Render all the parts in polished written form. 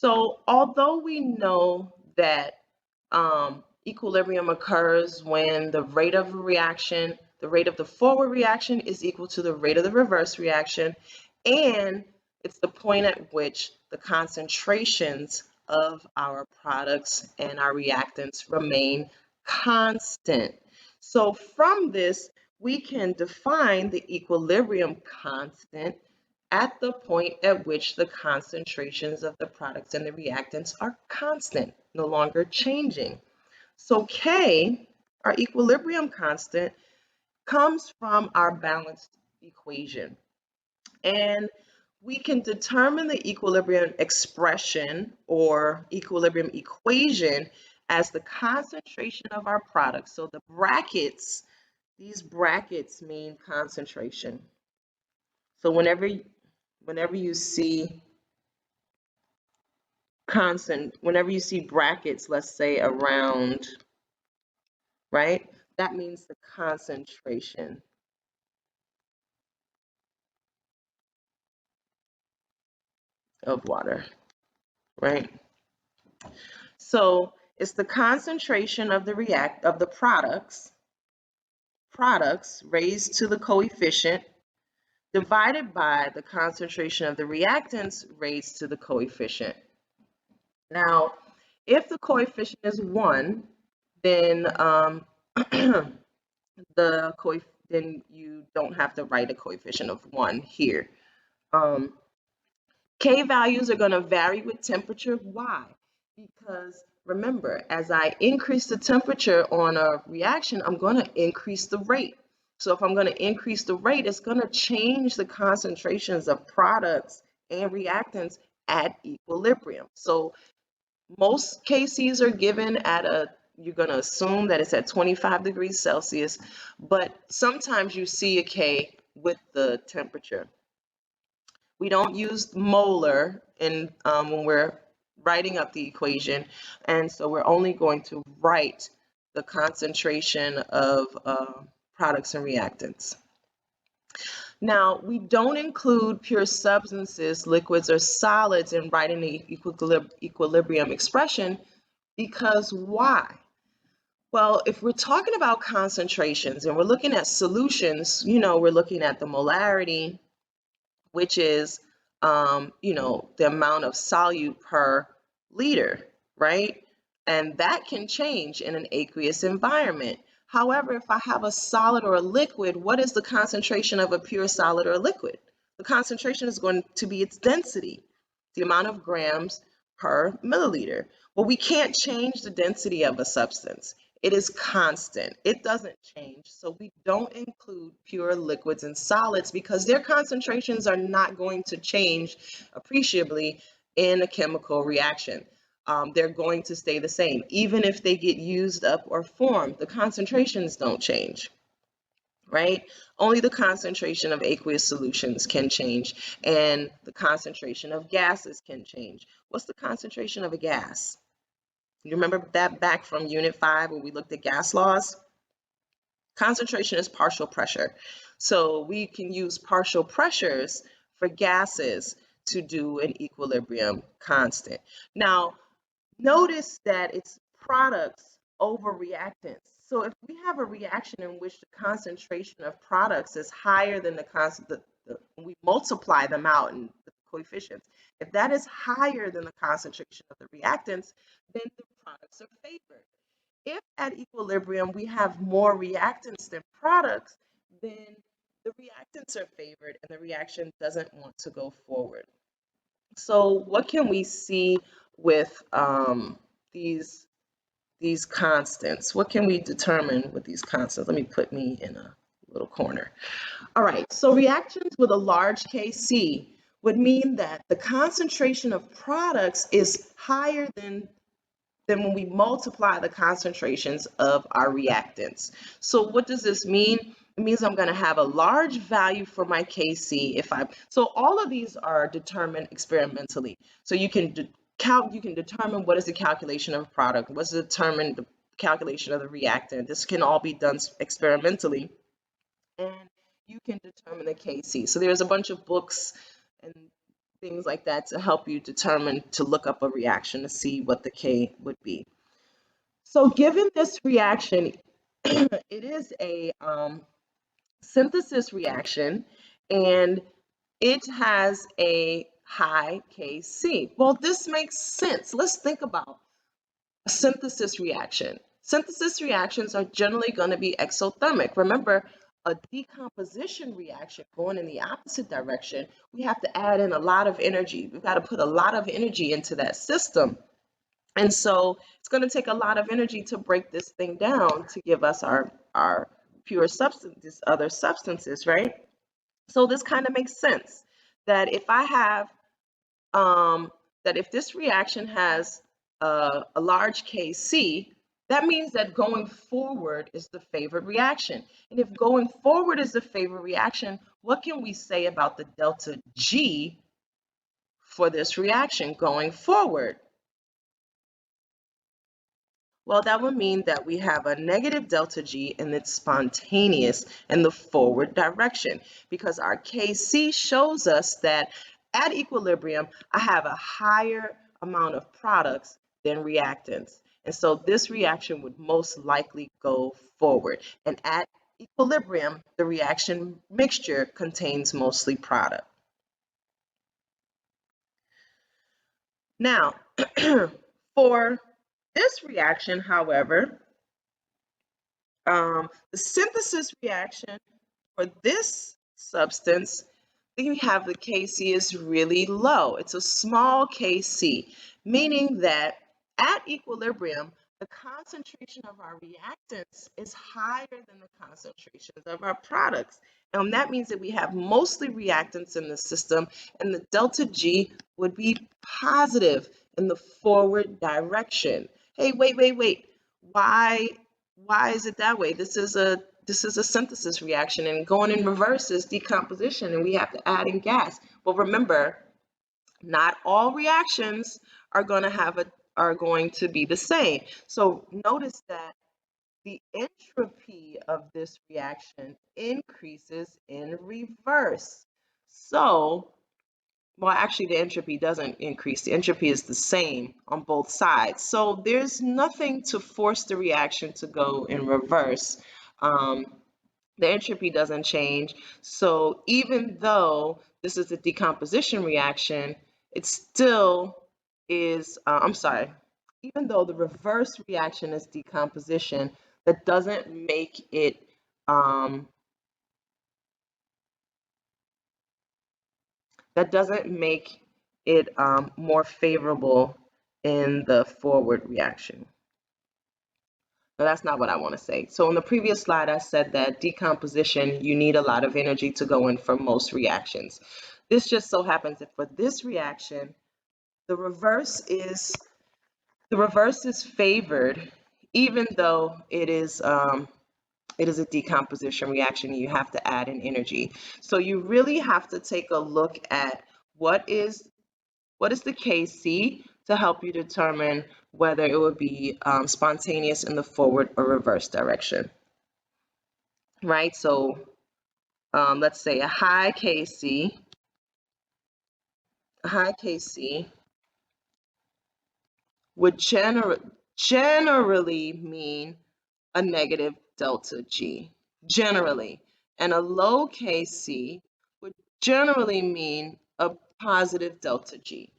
So although we know that equilibrium occurs when the rate of reaction, the rate of the forward reaction is equal to the rate of the reverse reaction, and it's the point at which the concentrations of our products and our reactants remain constant. So from this, we can define the equilibrium constant at the point at which the concentrations of the products and the reactants are constant, no longer changing. So K, our equilibrium constant, comes from our balanced equation. And we can determine the equilibrium expression or equilibrium equation as the concentration of our products. So the brackets, these brackets mean concentration. So whenever you see whenever you see brackets, let's say around, right? That means the concentration of water, right? So it's the concentration of the products raised to the coefficient divided by the concentration of the reactants raised to the coefficient. Now, if the coefficient is 1, then then you don't have to write a coefficient of 1 here. K values are going to vary with temperature. Why? Because remember, as I increase the temperature on a reaction, I'm going to increase the rate. So if I'm going to increase the rate, it's going to change the concentrations of products and reactants at equilibrium. So most KCs are given at you're going to assume that it's at 25 degrees Celsius, but sometimes you see a K with the temperature. We don't use molar when we're writing up the equation, and so we're only going to write the concentration of products and reactants. Now, we don't include pure substances, liquids, or solids in writing the equilibrium expression because why? Well, if we're talking about concentrations and we're looking at solutions, we're looking at the molarity, which is, the amount of solute per liter, right? And that can change in an aqueous environment. However, if I have a solid or a liquid, what is the concentration of a pure solid or a liquid? The concentration is going to be its density, the amount of grams per milliliter. Well, we can't change the density of a substance. It is constant. It doesn't change. So we don't include pure liquids and solids because their concentrations are not going to change appreciably in a chemical reaction. They're going to stay the same. Even if they get used up or formed, the concentrations don't change, right? Only the concentration of aqueous solutions can change, and the concentration of gases can change. What's the concentration of a gas? You remember that back from Unit 5 where we looked at gas laws? Concentration is partial pressure. So we can use partial pressures for gases to do an equilibrium constant. Now, notice that it's products over reactants. So if we have a reaction in which the concentration of products is higher than we multiply them out in the coefficients, if that is higher than the concentration of the reactants, then the products are favored. If at equilibrium we have more reactants than products, then the reactants are favored and the reaction doesn't want to go forward. So what can we see with these constants? What can we determine with these constants? Let me put me in a little corner. All right, so reactions with a large Kc would mean that the concentration of products is higher than when we multiply the concentrations of our reactants. So what does this mean? It means I'm going to have a large value for my Kc so all of these are determined experimentally. So you can determine what is the calculation of a product, what's determined the calculation of the reactant. This can all be done experimentally, and you can determine the Kc. So there's a bunch of books and things like that to help you determine to look up a reaction to see what the K would be. So given this reaction, it is a synthesis reaction, and it has a high Kc. Well, this makes sense. Let's think about a synthesis reaction. Synthesis reactions are generally going to be exothermic. Remember, a decomposition reaction going in the opposite direction, we have to add in a lot of energy. We've got to put a lot of energy into that system. And so it's going to take a lot of energy to break this thing down to give us our pure substances, other substances, right? So this kind of makes sense that if I have that if this reaction has a large Kc, that means that going forward is the favored reaction. And if going forward is the favored reaction, what can we say about the delta G for this reaction going forward? Well, that would mean that we have a negative delta G and it's spontaneous in the forward direction, because our Kc shows us that at equilibrium, I have a higher amount of products than reactants. And so this reaction would most likely go forward. And at equilibrium, the reaction mixture contains mostly product. Now, for this reaction, however, the synthesis reaction for this substance, we have the Kc is really low. It's a small Kc, meaning that at equilibrium, the concentration of our reactants is higher than the concentrations of our products. And that means that we have mostly reactants in the system, and the delta G would be positive in the forward direction. Hey, wait. Why is it that way? This is a synthesis reaction, and going in reverse is decomposition, and we have to add in gas. But remember, not all reactions are going to be the same. So notice that the entropy of this reaction increases in reverse. So, well, actually, the entropy doesn't increase. The entropy is the same on both sides. So there's nothing to force the reaction to go in reverse. The entropy doesn't change. So even though this is a decomposition reaction, it still is, even though the reverse reaction is decomposition, that doesn't make it more favorable in the forward reaction. But that's not what I want to say. So in the previous slide, I said that decomposition, you need a lot of energy to go in for most reactions. This just so happens that for this reaction, the reverse is favored, even though it is a decomposition reaction. You have to add in energy. So you really have to take a look at what is the Kc to help you determine whether it would be spontaneous in the forward or reverse direction, right? So let's say a high Kc would generally mean a negative delta G, generally. And a low Kc would generally mean a positive delta G.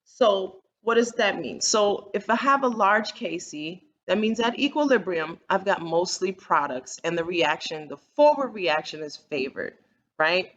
So what does that mean? So if I have a large Kc, that means at equilibrium, I've got mostly products, and the forward reaction is favored, right?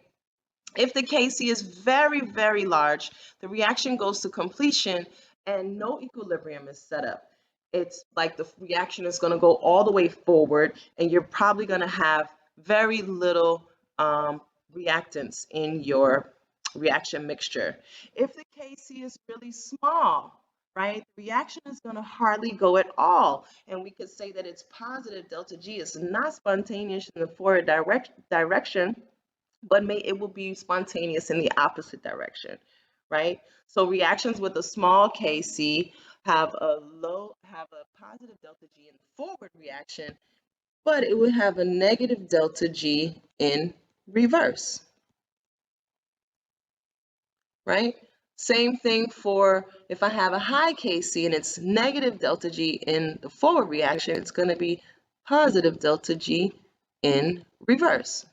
If the Kc is very, very large, the reaction goes to completion and no equilibrium is set up. It's like the reaction is going to go all the way forward, and you're probably going to have very little reactants in your reaction mixture. If the Kc is really small, right, the reaction is going to hardly go at all, and we could say that it's positive delta G. It's not spontaneous in the forward direction, but it will be spontaneous in the opposite direction, right? So reactions with a small Kc have a positive delta G in the forward reaction, but it would have a negative delta G in reverse, right? Same thing for if I have a high Kc and it's negative delta G in the forward reaction, it's going to be positive delta G in reverse.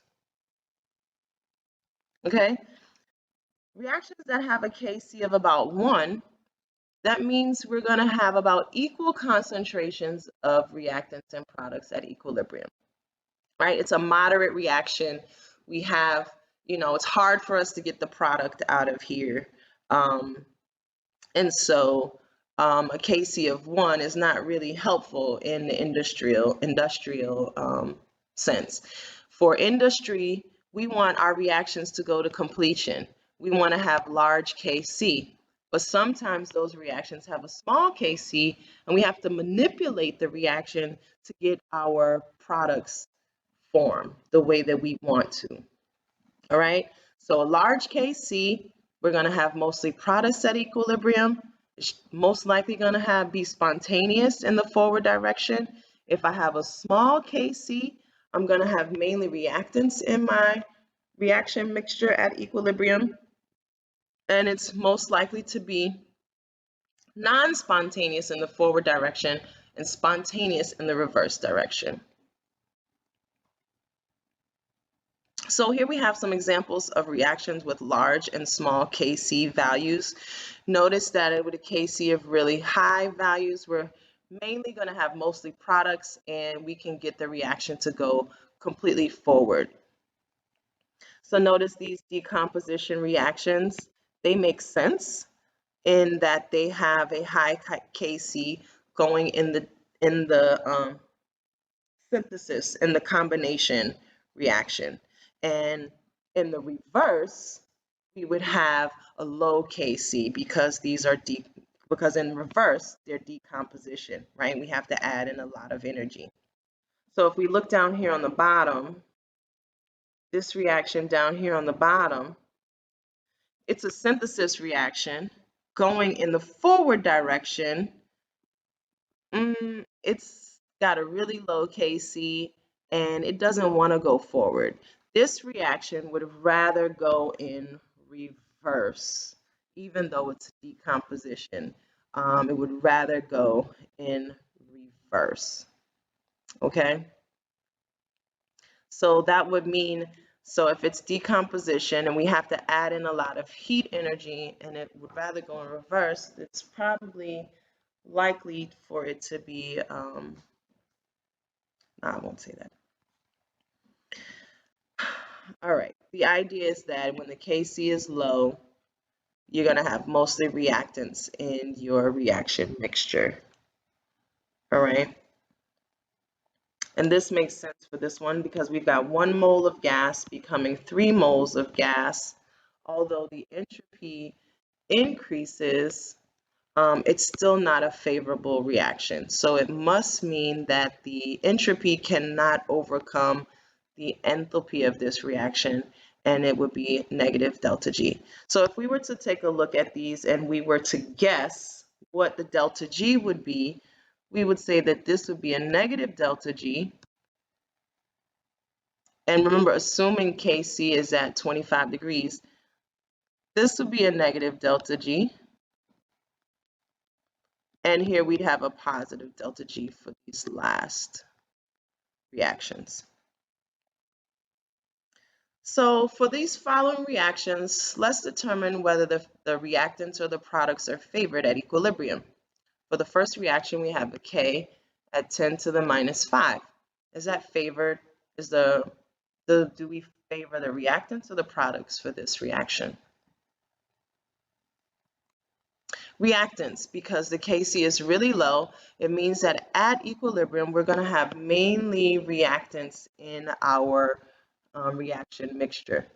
Okay? Reactions that have a Kc of about 1, that means we're going to have about equal concentrations of reactants and products at equilibrium. Right? It's a moderate reaction. We have, it's hard for us to get the product out of here. And so a Kc of 1 is not really helpful in the industrial sense. For industry, we want our reactions to go to completion. We want to have large Kc, but sometimes those reactions have a small Kc, and we have to manipulate the reaction to get our products form the way that we want to. All right, so a large Kc, we're going to have mostly products at equilibrium. It's most likely going to be spontaneous in the forward direction. If I have a small Kc, I'm going to have mainly reactants in my reaction mixture at equilibrium, and it's most likely to be non-spontaneous in the forward direction and spontaneous in the reverse direction. So here we have some examples of reactions with large and small Kc values. Notice that with a Kc of really high values, we're mainly going to have mostly products, and we can get the reaction to go completely forward. So notice these decomposition reactions, they make sense in that they have a high Kc going in the synthesis, in the combination reaction. And in the reverse, we would have a low Kc because because in reverse, they're decomposition, right? We have to add in a lot of energy. So if we look down here on the bottom, this reaction down here on the bottom, it's a synthesis reaction going in the forward direction. It's got a really low Kc and it doesn't want to go forward. This reaction would rather go in reverse, even though it's decomposition. It would rather go in reverse. Okay? So that would mean, so if it's decomposition and we have to add in a lot of heat energy and it would rather go in reverse, it's probably likely for it to be, no, I won't say that. All right, the idea is that when the Kc is low, you're going to have mostly reactants in your reaction mixture. All right. And this makes sense for this one because we've got 1 mole of gas becoming 3 moles of gas. Although the entropy increases, it's still not a favorable reaction. So it must mean that the entropy cannot overcome the enthalpy of this reaction, and it would be negative delta G. So if we were to take a look at these and we were to guess what the delta G would be, we would say that this would be a negative delta G. And remember, assuming Kc is at 25 degrees, this would be a negative delta G. And here we'd have a positive delta G for these last reactions. So for these following reactions, let's determine whether the reactants or the products are favored at equilibrium. For the first reaction, we have a K at 10 to the minus 5. Is that favored? Do we favor the reactants or the products for this reaction? Reactants, because the Kc is really low, it means that at equilibrium, we're going to have mainly reactants in our reaction mixture.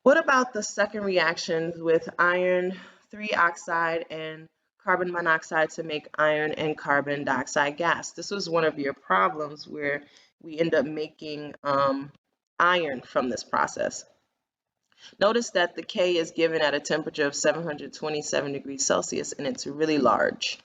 What about the second reaction with iron 3 oxide and carbon monoxide to make iron and carbon dioxide gas? This was one of your problems where we end up making iron from this process. Notice that the K is given at a temperature of 727 degrees Celsius, and it's really large.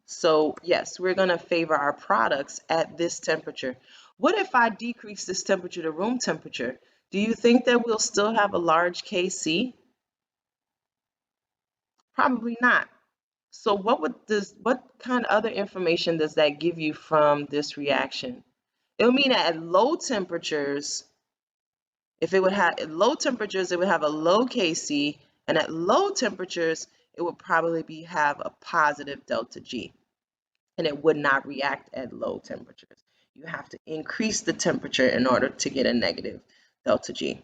So yes, we're going to favor our products at this temperature. What if I decrease this temperature to room temperature? Do you think that we'll still have a large Kc? Probably not. So what kind of other information does that give you from this reaction? It would mean that at low temperatures, if it would have at low temperatures, it would have a low Kc, and at low temperatures, it would probably have a positive delta G, and it would not react at low temperatures. You have to increase the temperature in order to get a negative delta G.